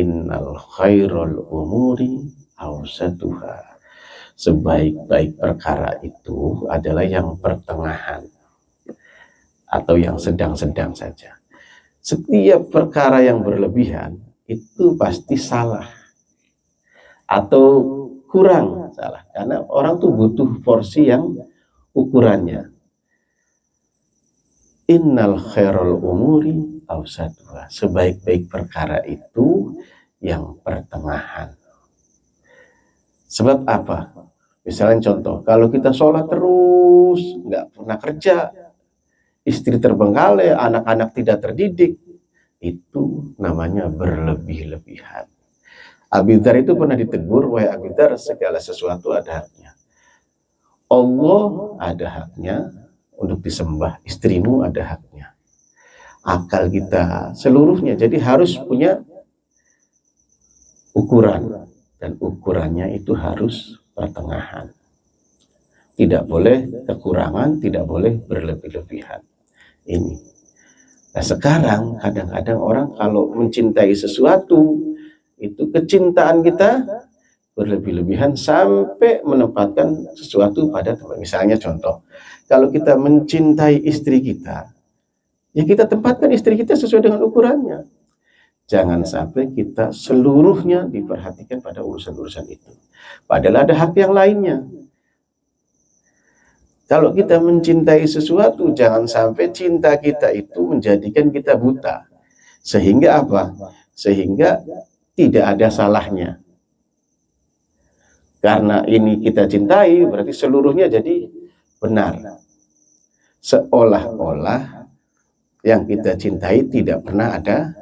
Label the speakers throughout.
Speaker 1: Innal khairal umuri awsatuha. Sebaik-baik perkara itu adalah yang pertengahan atau yang sedang-sedang saja. Setiap perkara yang berlebihan itu pasti salah atau kurang salah, karena orang tuh butuh porsi yang ukurannya. Innal khairal umuri awsatuha. Sebaik-baik perkara itu yang pertengahan. Sebab apa? Misalnya contoh, kalau kita sholat terus, nggak pernah kerja, istri terbengkalai, anak-anak tidak terdidik, itu namanya berlebih-lebihan. Abi Dzar itu pernah ditegur, wahai Abi Dzar, segala sesuatu ada haknya. Allah ada haknya untuk disembah, istrimu ada haknya. Akal kita seluruhnya, jadi harus punya ukuran, dan ukurannya itu harus pertengahan. Tidak boleh kekurangan, tidak boleh berlebih-lebihan. Ini. Nah sekarang kadang-kadang orang kalau mencintai sesuatu, itu kecintaan kita berlebih-lebihan sampai menempatkan sesuatu pada tempat. Misalnya contoh, kalau kita mencintai istri kita, ya kita tempatkan istri kita sesuai dengan ukurannya. Jangan sampai kita seluruhnya diperhatikan pada urusan-urusan itu. Padahal ada hak yang lainnya. Kalau kita mencintai sesuatu, jangan sampai cinta kita itu menjadikan kita buta. Sehingga apa? Sehingga tidak ada salahnya. Karena ini kita cintai, berarti seluruhnya jadi benar. Seolah-olah yang kita cintai tidak pernah ada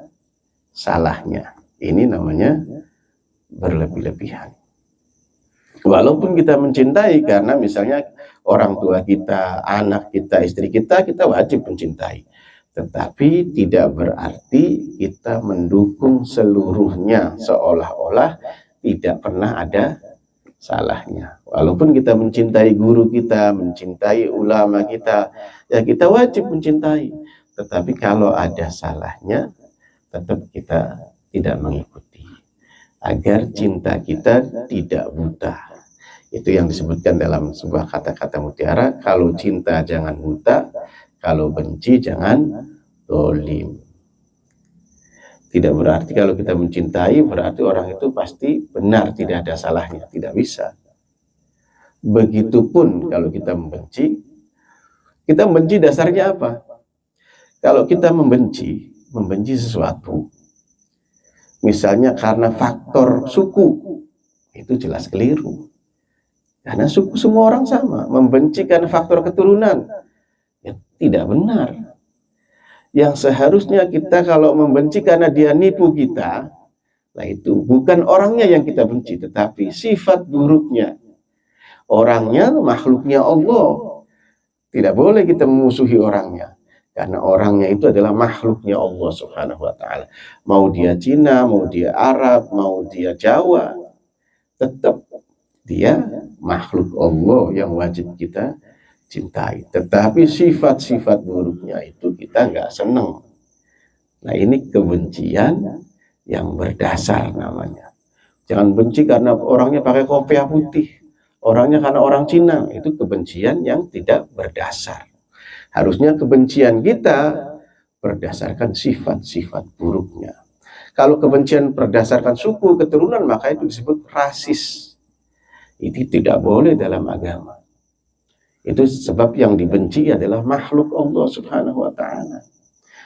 Speaker 1: salahnya. Ini namanya berlebih-lebihan. Walaupun kita mencintai, karena misalnya orang tua kita, anak kita, istri kita, kita wajib mencintai. Tetapi tidak berarti kita mendukung seluruhnya, seolah-olah tidak pernah ada salahnya. Walaupun kita mencintai guru kita, mencintai ulama kita, ya kita wajib mencintai. Tetapi kalau ada salahnya, tetap kita tidak mengikuti. Agar cinta kita tidak buta. Itu yang disebutkan dalam sebuah kata-kata mutiara, kalau cinta jangan buta, kalau benci jangan dolim. Tidak berarti kalau kita mencintai, berarti orang itu pasti benar, tidak ada salahnya. Tidak bisa. Begitupun kalau kita membenci dasarnya apa? Kalau kita membenci sesuatu, misalnya karena faktor suku, itu jelas keliru. Karena suku semua orang sama. Membenci karena faktor keturunan, ya tidak benar. Yang seharusnya kita kalau membenci karena dia nipu kita, nah itu bukan orangnya yang kita benci, tetapi sifat buruknya. Orangnya makhluknya Allah. Tidak boleh kita memusuhi orangnya. Karena orangnya itu adalah makhluknya Allah Subhanahu wa ta'ala. Mau dia Cina, mau dia Arab, mau dia Jawa, tetap dia makhluk Allah yang wajib kita cintai. Tetapi sifat-sifat buruknya itu kita nggak senang. Nah ini kebencian yang berdasar namanya. Jangan benci karena orangnya pakai kopiah putih, orangnya karena orang Cina. Itu kebencian yang tidak berdasar. Harusnya kebencian kita berdasarkan sifat-sifat buruknya. Kalau kebencian berdasarkan suku, keturunan, maka itu disebut rasis. Itu tidak boleh dalam agama. Itu sebab yang dibenci adalah makhluk Allah Subhanahu wa ta'ala.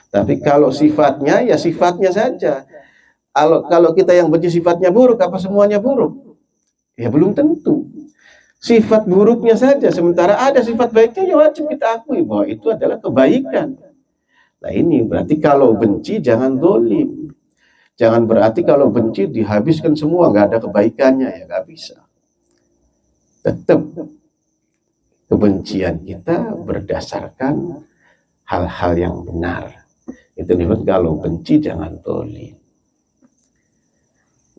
Speaker 1: Tapi kalau sifatnya, ya sifatnya saja. Kalau kita yang benci sifatnya buruk, apa semuanya buruk? Ya belum tentu. Sifat buruknya saja, sementara ada sifat baiknya, ya wajib kita akui bahwa itu adalah kebaikan. Nah ini berarti kalau benci jangan dolim. Jangan berarti kalau benci dihabiskan semua, nggak ada kebaikannya, ya nggak bisa. Tetap kebencian kita berdasarkan hal-hal yang benar. Itu disebut kalau benci jangan dolim.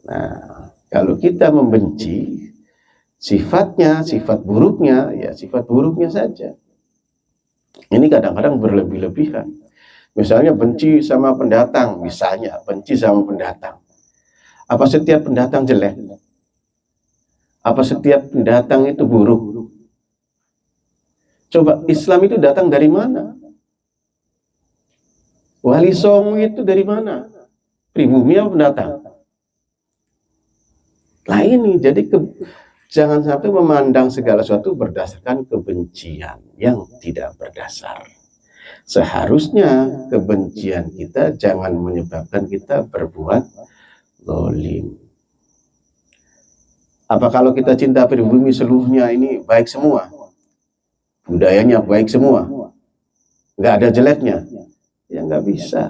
Speaker 1: Nah kalau kita membenci, sifatnya, sifat buruknya, ya sifat buruknya saja. Ini kadang-kadang berlebih-lebihan. Misalnya benci sama pendatang, misalnya benci sama pendatang. Apa setiap pendatang jelek? Apa setiap pendatang itu buruk? Coba Islam itu datang dari mana? Wali Songo itu dari mana? Pribumi apa pendatang? Nah ini, jadi jangan sampai memandang segala sesuatu berdasarkan kebencian yang tidak berdasar. Seharusnya kebencian kita jangan menyebabkan kita berbuat zalim. Apa kalau kita cinta pribumi seluruhnya ini baik semua? Budayanya baik semua? Nggak ada jeleknya? Ya nggak bisa.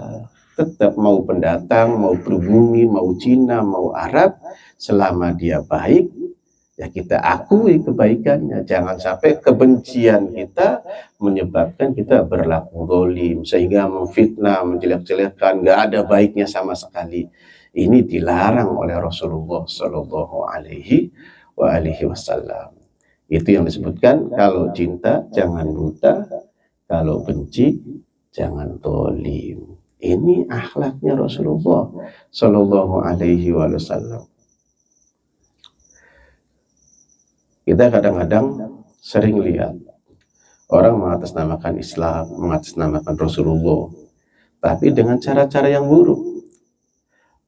Speaker 1: Tetap mau pendatang, mau pribumi, mau Cina, mau Arab, selama dia baik, ya kita akui kebaikannya. Jangan sampai kebencian kita menyebabkan kita berlaku zalim, sehingga memfitnah, menjelek-jelekkan, nggak ada baiknya sama sekali. Ini dilarang oleh Rasulullah Shallallahu Alaihi Wasallam. Itu yang disebutkan, kalau cinta jangan buta, kalau benci jangan zalim. Ini akhlaknya Rasulullah Shallallahu Alaihi Wasallam. Kita kadang-kadang sering lihat orang mengatasnamakan Islam, mengatasnamakan Rasulullah, tapi dengan cara-cara yang buruk.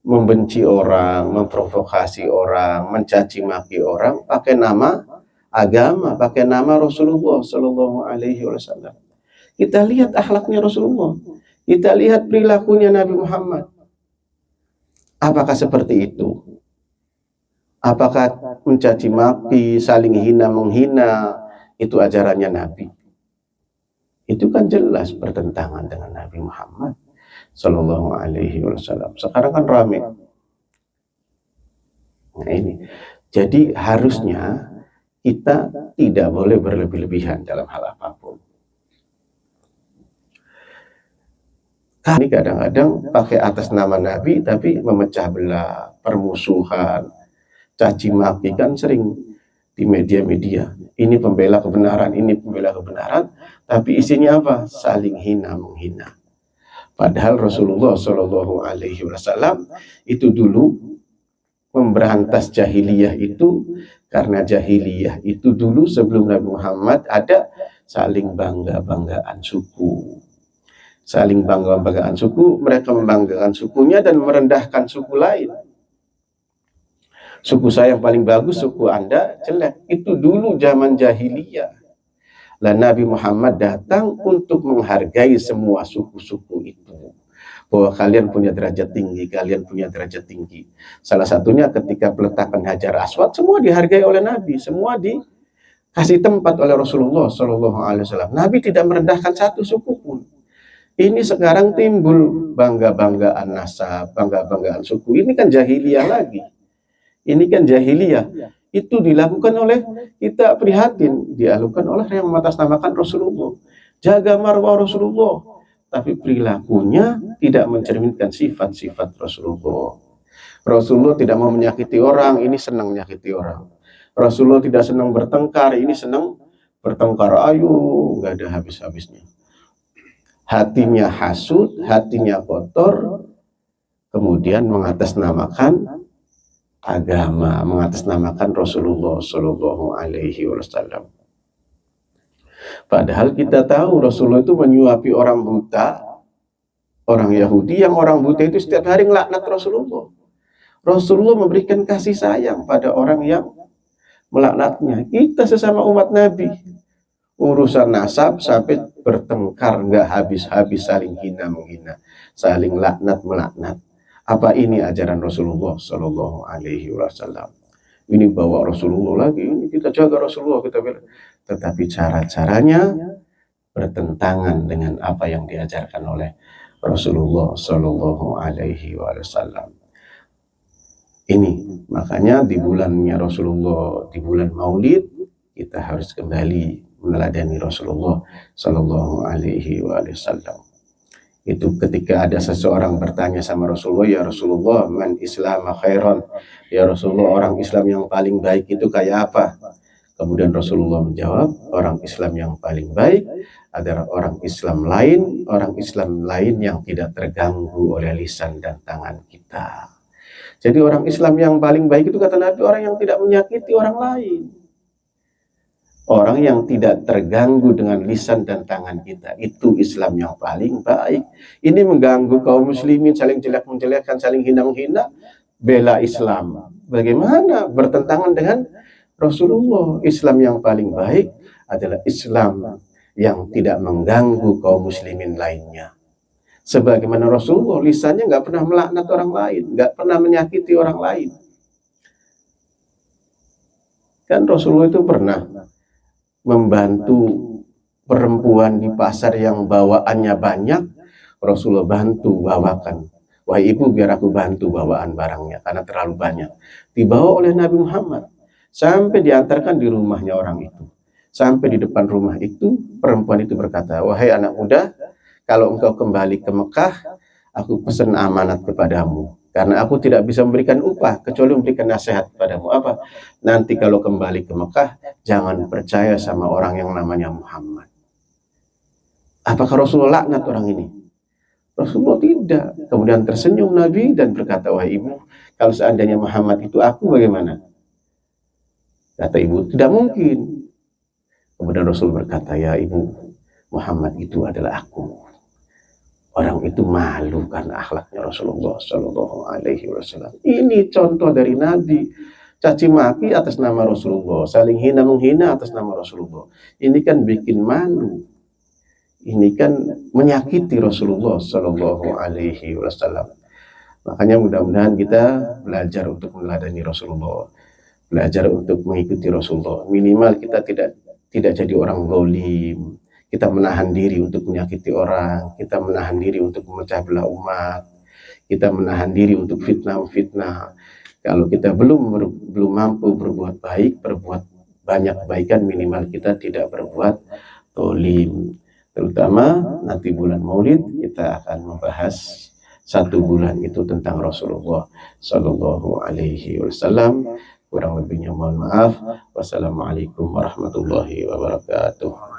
Speaker 1: Membenci orang, memprovokasi orang, mencaci maki orang, pakai nama agama, pakai nama Rasulullah Shallallahu Alaihi Wasallam. Kita lihat akhlaknya Rasulullah, kita lihat perilakunya Nabi Muhammad. Apakah seperti itu? Apakah mencaci maki, saling hina menghina, itu ajarannya Nabi? Itu kan jelas bertentangan dengan Nabi Muhammad Sallallahu Alaihi Wasallam. Sekarang kan rame. Nah ini, jadi harusnya kita tidak boleh berlebih-lebihan dalam hal apapun. Kami kadang-kadang pakai atas nama Nabi tapi memecah belah, permusuhan, caci maki kan sering di media-media. Ini pembela kebenaran, ini pembela kebenaran, tapi isinya apa? Saling hina menghina. Padahal Rasulullah Shallallahu Alaihi Wasallam itu dulu memberantas jahiliyah itu, karena jahiliyah itu dulu sebelum Nabi Muhammad ada saling bangga-banggaan suku. Saling bangga-banggaan suku, mereka membanggakan sukunya dan merendahkan suku lain. Suku saya yang paling bagus, suku Anda jelek. Itu dulu zaman jahiliyah. Lah Nabi Muhammad datang untuk menghargai semua suku-suku itu. Bahwa kalian punya derajat tinggi, kalian punya derajat tinggi. Salah satunya ketika peletakan Hajar Aswad, semua dihargai oleh Nabi, semua dikasih tempat oleh Rasulullah Shallallahu Alaihi Wasallam. Nabi tidak merendahkan satu suku pun. Ini sekarang timbul bangga-banggaan nasab, bangga-banggaan suku. Ini kan jahiliyah lagi. Ini kan jahiliyah. Itu dilakukan oleh, kita prihatin, dilakukan oleh yang mengatasnamakan Rasulullah. Jaga marwah Rasulullah, tapi perilakunya tidak mencerminkan sifat-sifat Rasulullah. Rasulullah tidak mau menyakiti orang, ini senang menyakiti orang. Rasulullah tidak senang bertengkar, ini senang bertengkar. Ayo, nggak ada habis-habisnya. Hatinya hasud, hatinya kotor, kemudian mengatasnamakan agama, mengatasnamakan Rasulullah Shallallahu Alaihi Wasallam. Padahal kita tahu Rasulullah itu menyuapi orang buta, orang Yahudi, yang orang buta itu setiap hari ngelaknat Rasulullah. Rasulullah memberikan kasih sayang pada orang yang melaknatnya. Kita sesama umat Nabi, urusan nasab sampai bertengkar nggak habis-habis, saling hina menghina, saling laknat melaknat. Apa ini ajaran Rasulullah Shallallahu Alaihi Wasallam? Ini bawa Rasulullah lagi, ini kita jaga Rasulullah, kita bela. Tetapi cara-caranya bertentangan dengan apa yang diajarkan oleh Rasulullah Shallallahu Alaihi Wasallam. Ini makanya di bulannya Rasulullah, di bulan Maulid, kita harus kembali meneladani Rasulullah Shallallahu Alaihi Wasallam. Itu ketika ada seseorang bertanya sama Rasulullah, ya Rasulullah, man Islam khairan, ya Rasulullah, orang Islam yang paling baik itu kayak apa? Kemudian Rasulullah menjawab, orang Islam yang paling baik adalah orang Islam lain yang tidak terganggu oleh lisan dan tangan kita. Jadi orang Islam yang paling baik itu kata Nabi orang yang tidak menyakiti orang lain. Orang yang tidak terganggu dengan lisan dan tangan kita. Itu Islam yang paling baik. Ini mengganggu kaum muslimin, saling jelek-menjelekkan, saling hina-menghina, bela Islam. Bagaimana? Bertentangan dengan Rasulullah. Islam yang paling baik adalah Islam yang tidak mengganggu kaum muslimin lainnya. Sebagaimana Rasulullah, lisannya nggak pernah melaknat orang lain, nggak pernah menyakiti orang lain. Kan Rasulullah itu pernah membantu perempuan di pasar yang bawaannya banyak, Rasulullah bantu bawakan. Wahai ibu, biar aku bantu bawaan barangnya karena terlalu banyak. Dibawa oleh Nabi Muhammad sampai diantarkan di rumahnya orang itu. Sampai di depan rumah itu, perempuan itu berkata, wahai anak muda, kalau engkau kembali ke Mekah, aku pesan amanat kepadamu. Karena aku tidak bisa memberikan upah, kecuali memberikan nasihat kepadamu. Apa? Nanti kalau kembali ke Mekah, jangan percaya sama orang yang namanya Muhammad. Apakah Rasulullah laknat orang ini? Rasulullah tidak. Kemudian tersenyum Nabi dan berkata, wahai ibu, kalau seandainya Muhammad itu aku, bagaimana? Kata ibu, tidak mungkin. Kemudian Rasul berkata, ya ibu, Muhammad itu adalah aku. Orang itu malu karena akhlaknya Rasulullah Shallallahu Alaihi Wasallam. Ini contoh dari Nabi. Caci maki atas nama Rasulullah, saling hina menghina atas nama Rasulullah. Ini kan bikin malu. Ini kan menyakiti Rasulullah Shallallahu Alaihi Wasallam. Makanya mudah-mudahan kita belajar untuk meneladani Rasulullah, belajar untuk mengikuti Rasulullah. Minimal kita tidak jadi orang zalim. Kita menahan diri untuk menyakiti orang, kita menahan diri untuk memecah belah umat, kita menahan diri untuk fitnah-fitnah. Kalau kita belum mampu berbuat baik, berbuat banyak kebaikan, minimal kita tidak berbuat zalim. Terutama nanti bulan Maulid kita akan membahas 1 bulan itu tentang Rasulullah Shallallahu Alaihi Wasallam. Kurang lebihnya mohon maaf. Wassalamualaikum warahmatullahi wabarakatuh.